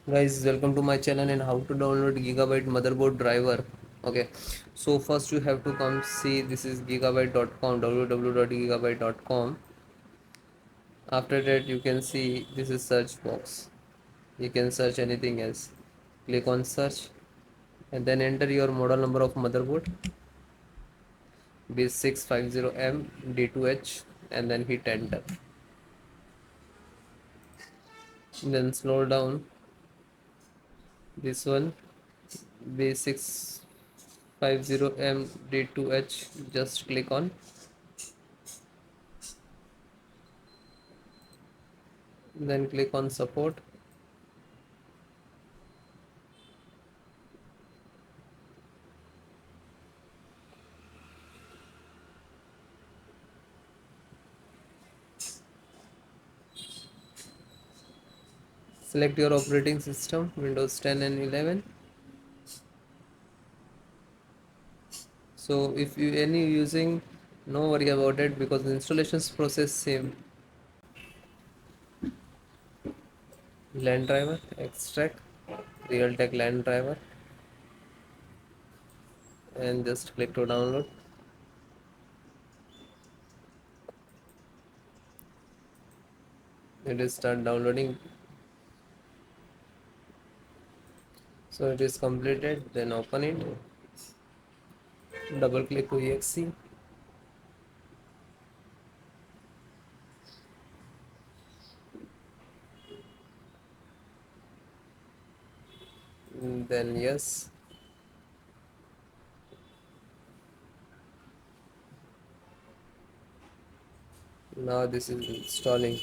Guys, welcome to my channel and how to download Gigabyte motherboard driver. Okay, so first you have to come see this is gigabyte.com, www.gigabyte.com. After that you can see this is search box. You can search anything else. Click on search and then enter your model number of motherboard B650M D2H and then hit enter. Then scroll down this one B650M D2H, just click on, then click on support. Select your operating system Windows 10 and 11. So if you any using, no worry about it because the installations process same. LAN driver, extract Realtek LAN driver and just click to download. It is start downloading. So it is completed, then open it, double click to exe, then yes. Now this is installing.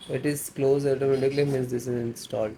It is closed automatically, means this is installed.